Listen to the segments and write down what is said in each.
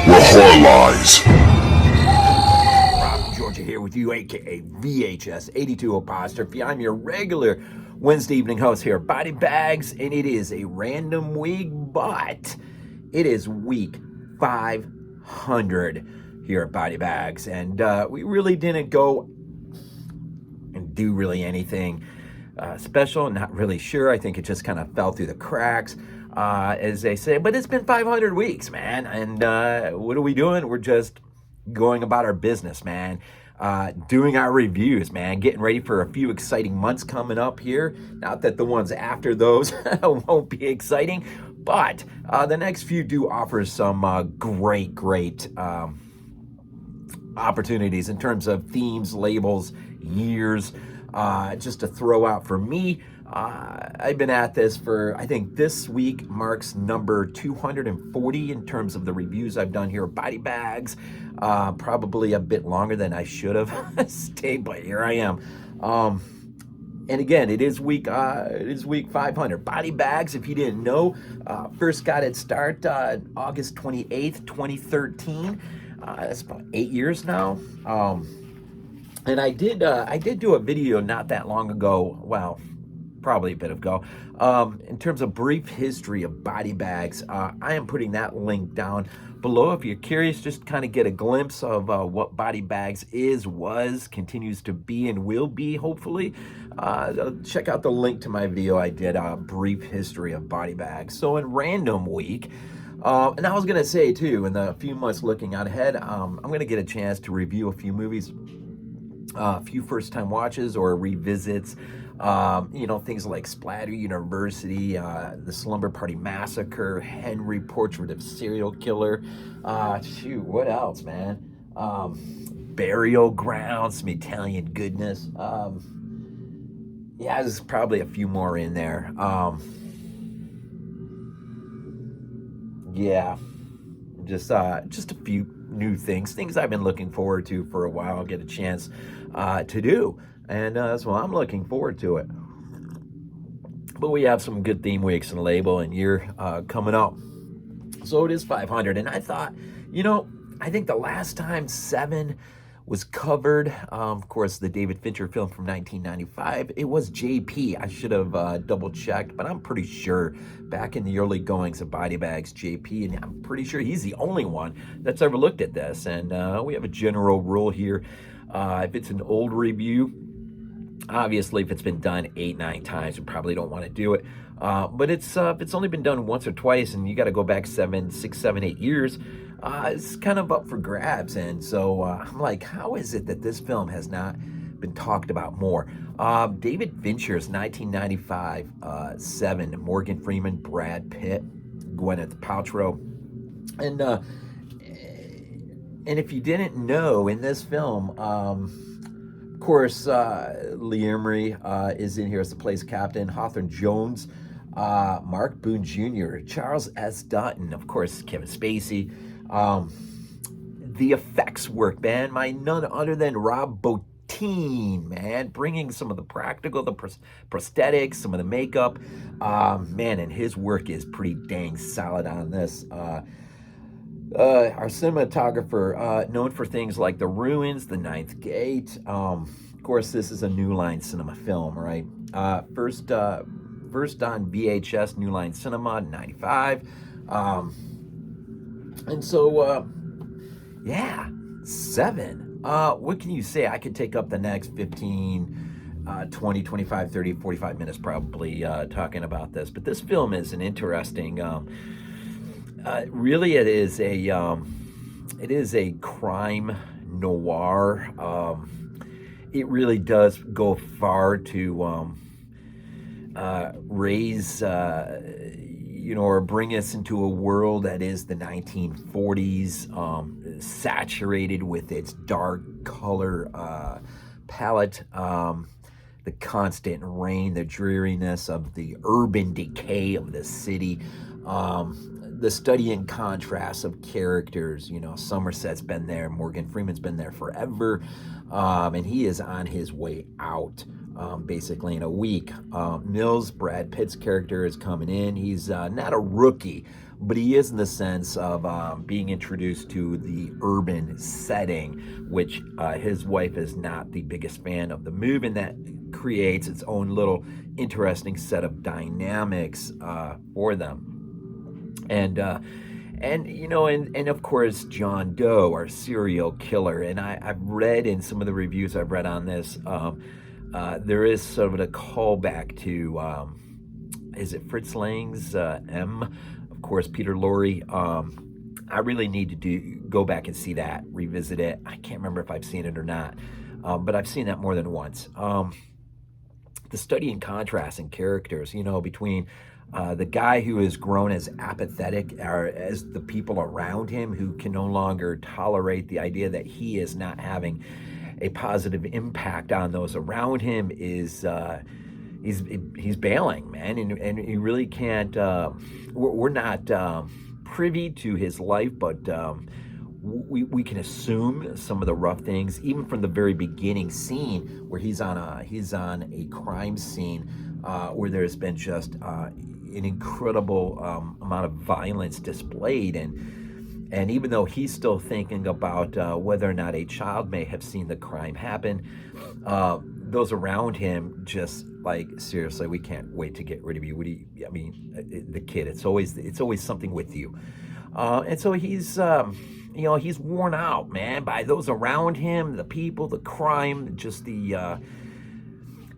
where horror lies. Rob Georgia here with you, aka VHS82 Apostrophe. I'm your regular Wednesday evening host here at Body Bags, and it is a random week, but it is week 500 here at Body Bags, and we really didn't go and do really anything special. Not really sure. I think it just kind of fell through the cracks, as they say. But it's been 500 weeks, man. And what are we doing? We're just going about our business, man. Doing our reviews, man. Getting ready for a few exciting months coming up here. Not that the ones after those won't be exciting, but the next few do offer some great opportunities in terms of themes, labels, years. Just to throw out for me, I've been at this for, I think this week marks number 240 in terms of the reviews I've done here at Body Bags. Probably a bit longer than I should have stayed, but here I am. And again, it is week 500. Body Bags, if you didn't know, first got its start August 28th, 2013. That's about 8 years now. And I did do a video not that long ago, well, probably a bit ago, in terms of brief history of Body Bags. I am putting that link down below if you're curious, just kind of get a glimpse of what Body Bags is, was, continues to be, and will be, hopefully. Check out the link to my video I did, brief history of Body Bags. So in random week, and I was going to say too, in the few months looking out ahead, I'm going to get a chance to review a few movies, a few first-time watches or revisits, things like Splatter University, The Slumber Party Massacre, Henry, Portrait of Serial Killer, what else, man? Burial Grounds, some Italian goodness. There's probably a few more in there. Just a few new things I've been looking forward to for a while. I'll get a chance to do, and so I'm looking forward to it. But we have some good theme weeks and label and year coming up, so it is 500. And I thought, I think the last time Se7en was covered, of course, the David Fincher film from 1995, it was JP. I should have double checked, but I'm pretty sure back in the early goings of Body Bags, JP, and I'm pretty sure he's the only one that's ever looked at this. And we have a general rule here. If it's an old review, obviously if it's been done 8-9 times, you probably don't want to do it. But if it's only been done once or twice and you got to go back 7, 6, 7, 8 years, it's kind of up for grabs. And so I'm like, how is it that this film has not been talked about more? David Fincher's 1995 Se7en, Morgan Freeman, Brad Pitt, Gwyneth Paltrow. And if you didn't know, in this film, of course, Ermey is in here as the place captain, Hawthorne Jones, Mark Boone Jr., Charles S. Dutton, of course, Kevin Spacey. The effects work, man, by none other than Rob Bottin, man, bringing some of the practical, the prosthetics, some of the makeup, man, and his work is pretty dang solid on this. Our cinematographer, known for things like The Ruins, The Ninth Gate. Of course, this is a New Line Cinema film, right? First on VHS, New Line Cinema, 95. And so, Se7en. What can you say? I could take up the next 15, 20, 25, 30, 45 minutes probably talking about this. But this film is an interesting, really it is a crime noir. It really does go far to raise, or bring us into a world that is the 1940s, saturated with its dark color palette, the constant rain, the dreariness of the urban decay of the city, the study and contrast of characters. Somerset's been there, Morgan Freeman's been there forever, and he is on his way out. basically in a week. Mills, Brad Pitt's character, is coming in. He's not a rookie, but he is in the sense of being introduced to the urban setting, which his wife is not the biggest fan of the move, and that creates its own little interesting set of dynamics for them. And you know, and of course, John Doe, our serial killer. And I've read in some of the reviews I've read on this, there is sort of a callback to, is it Fritz Lang's M? Of course, Peter Lorre. I really need to go back and see that, revisit it. I can't remember if I've seen it or not, but I've seen that more than once. The study and contrast in characters, you know, between the guy who is grown as apathetic as the people around him who can no longer tolerate the idea that he is not having a positive impact on those around him, is he's bailing, man, and he really can't. We're not privy to his life, but we can assume some of the rough things, even from the very beginning scene where he's on a crime scene where there's been just an incredible amount of violence displayed, and even though he's still thinking about whether or not a child may have seen the crime happen, those around him just like, seriously, we can't wait to get rid of you. What do you, I mean, the kid, it's always something with you. And so he's, you know, he's worn out, man, by those around him, the people, the crime, just the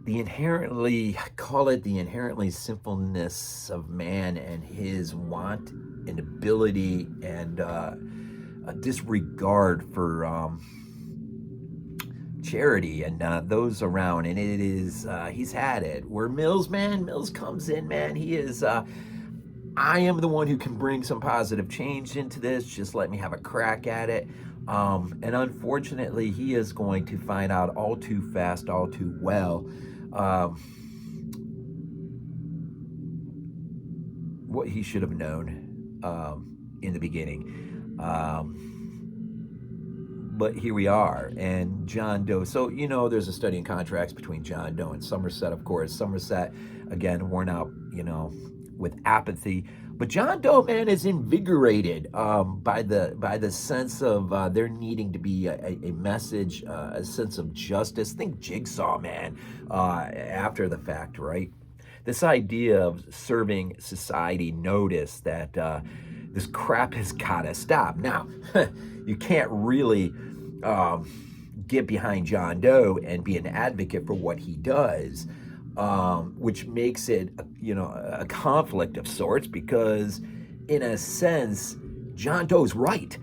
inherently, I call it the inherently sinfulness of man and his want and ability and a disregard for charity and those around. And it is, he's had it. Where Mills comes in, man, he is, I am the one who can bring some positive change into this. Just let me have a crack at it. And unfortunately, he is going to find out all too fast, all too well, what he should have known in the beginning. But here we are, and John Doe. So, you know, there's a study in contracts between John Doe and Somerset, of course. Somerset, again, worn out, you know, with apathy. But John Doe, man, is invigorated by the sense of there needing to be a message, a sense of justice. Think Jigsaw, man, after the fact, right? This idea of serving society notice that this crap has got to stop. Now, you can't really get behind John Doe and be an advocate for what he does, which makes it, you know, a conflict of sorts, because in a sense, John Doe's right.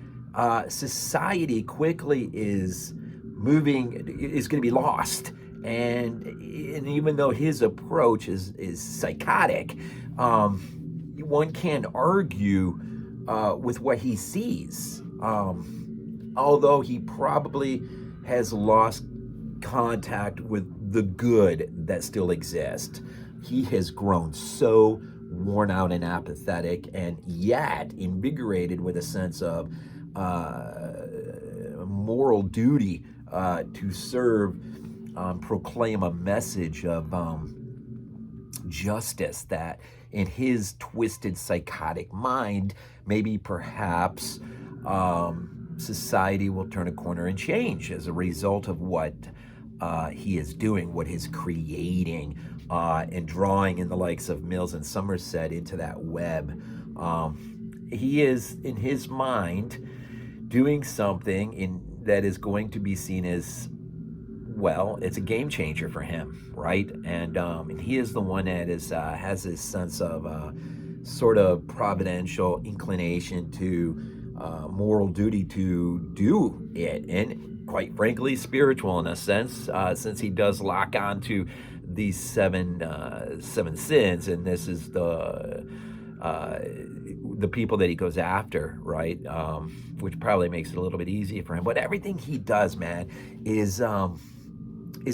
Society quickly is going to be lost. And even though his approach is psychotic, one can argue with what he sees. Although he probably has lost contact with the good that still exists. He has grown so worn out and apathetic, and yet invigorated with a sense of moral duty to serve, proclaim a message of justice that in his twisted psychotic mind, maybe perhaps society will turn a corner and change as a result of what he is doing, what he's creating, and drawing in the likes of Mills and Somerset into that web. He is, in his mind, doing something that is going to be seen as, well, it's a game changer for him, right? And he is the one that has this sense of sort of providential inclination to moral duty to do it, and quite frankly, spiritual in a sense, since he does lock on to these seven sins, and this is the people that he goes after, right? Which probably makes it a little bit easier for him. But everything he does, man, is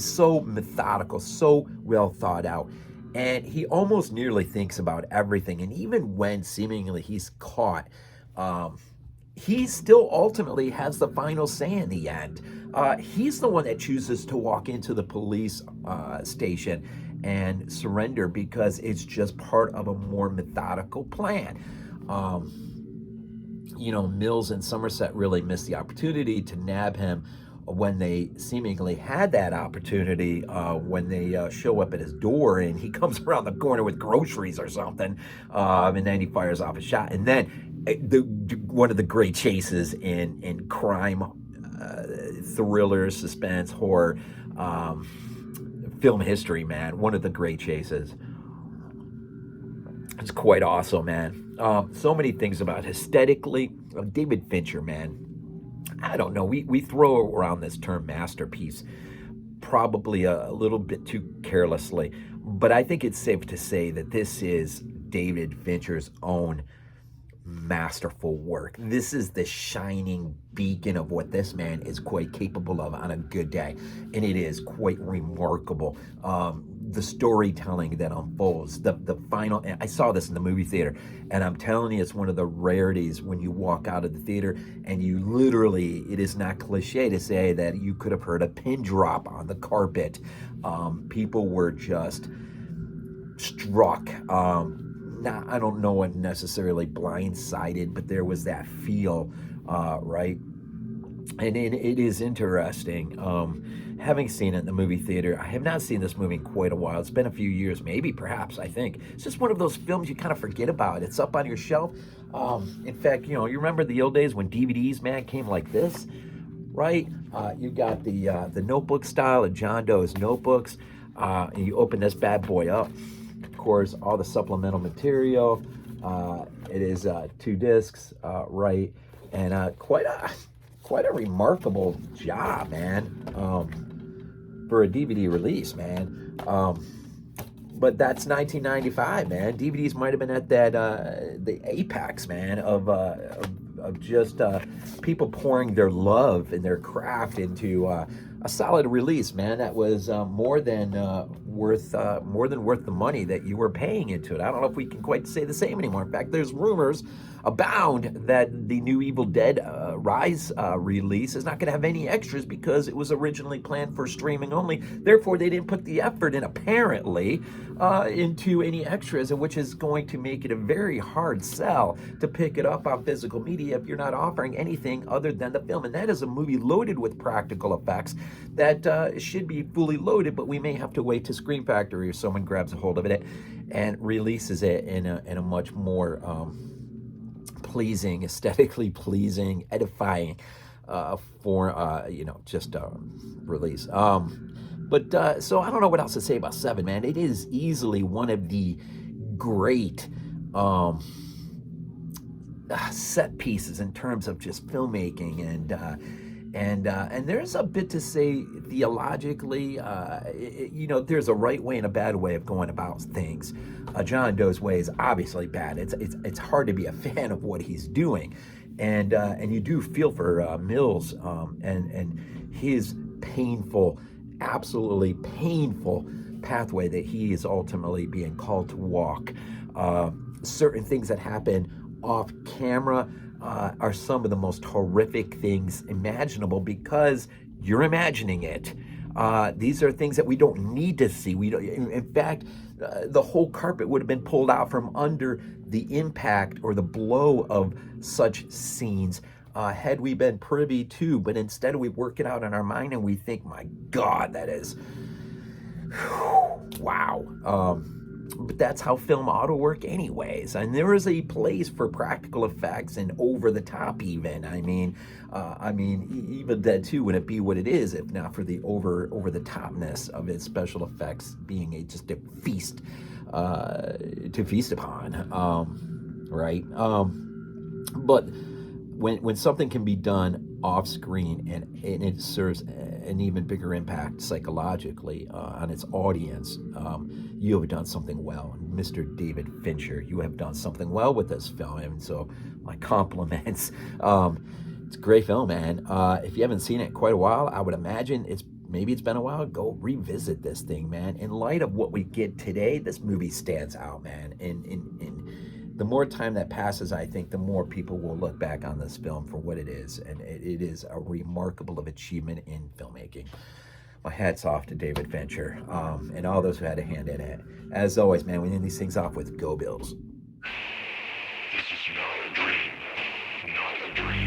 so methodical, so well thought out. And he almost nearly thinks about everything. And even when seemingly he's caught, he still ultimately has the final say in the end. He's the one that chooses to walk into the police station and surrender because it's just part of a more methodical plan. Mills and Somerset really missed the opportunity to nab him when they seemingly had that opportunity, when they show up at his door and he comes around the corner with groceries or something, and then he fires off a shot. And then one of the great chases in crime, thriller, suspense, horror, film history, man. One of the great chases. It's quite awesome, man. So many things about it. Aesthetically, David Fincher, man. I don't know. We throw around this term masterpiece probably a little bit too carelessly, but I think it's safe to say that this is David Fincher's own masterful work. This is the shining beacon of what this man is quite capable of on a good day, and it is quite remarkable. The storytelling that unfolds, the final, I saw this in the movie theater, and I'm telling you, it's one of the rarities when you walk out of the theater and you literally, it is not cliche to say that you could have heard a pin drop on the carpet. People were just struck. I don't know what necessarily blindsided, but there was that feel, right? And it is interesting. Having seen it in the movie theater, I have not seen this movie in quite a while. It's been a few years, maybe, perhaps, I think. It's just one of those films you kind of forget about. It's up on your shelf. In fact, you remember the old days when DVDs, man, came like this, right? You got the notebook style of John Doe's notebooks. And you open this bad boy up. Of course, all the supplemental material. It is 2 discs, right? And quite a remarkable job, man, for a DVD release, man. But that's 1995, man. DVDs might have been at that the apex, man, of just people pouring their love and their craft into a solid release, man. That was more than worth the money that you were paying into it. I don't know if we can quite say the same anymore. In fact, there's rumors abound that the new Evil Dead Rise release is not going to have any extras because it was originally planned for streaming only. Therefore, they didn't put the effort in, apparently, into any extras, which is going to make it a very hard sell to pick it up on physical media if you're not offering anything other than the film. And that is a movie loaded with practical effects that should be fully loaded, but we may have to wait to Screen Factory or someone grabs a hold of it and releases it in a much more pleasing, aesthetically pleasing, edifying release. So I don't know what else to say about Se7en, man. It is easily one of the great set pieces in terms of just filmmaking, and there's a bit to say theologically. There's a right way and a bad way of going about things. John Doe's way is obviously bad. It's hard to be a fan of what he's doing, and you do feel for Mills and his painful, absolutely painful pathway that he is ultimately being called to walk. Certain things that happen off camera are some of the most horrific things imaginable because you're imagining it. These are things that we don't need to see. In fact, the whole carpet would have been pulled out from under the impact or the blow of such scenes had we been privy to. But instead, we work it out in our mind and we think, my God, that is, wow. But that's how film ought to work anyways. And there is a place for practical effects and over the top even. I mean, Evil Dead 2 wouldn't be what it is if not for the over the topness of its special effects being just a feast to feast upon, right? But when something can be done off screen and it serves an even bigger impact psychologically on its audience, you have done something well. Mr. David Fincher, you have done something well with this film, and so my compliments. It's a great film, man. If you haven't seen it in quite a while, I would imagine it's been a while. Go revisit this thing, man. In light of what we get today, this movie stands out, man. In the more time that passes, I think the more people will look back on this film for what it is, and it is a remarkable achievement in filmmaking. My hat's off to David Fincher, and all those who had a hand in it. As always, man, we end these things off with Go Bills. This is not a dream. Not a dream.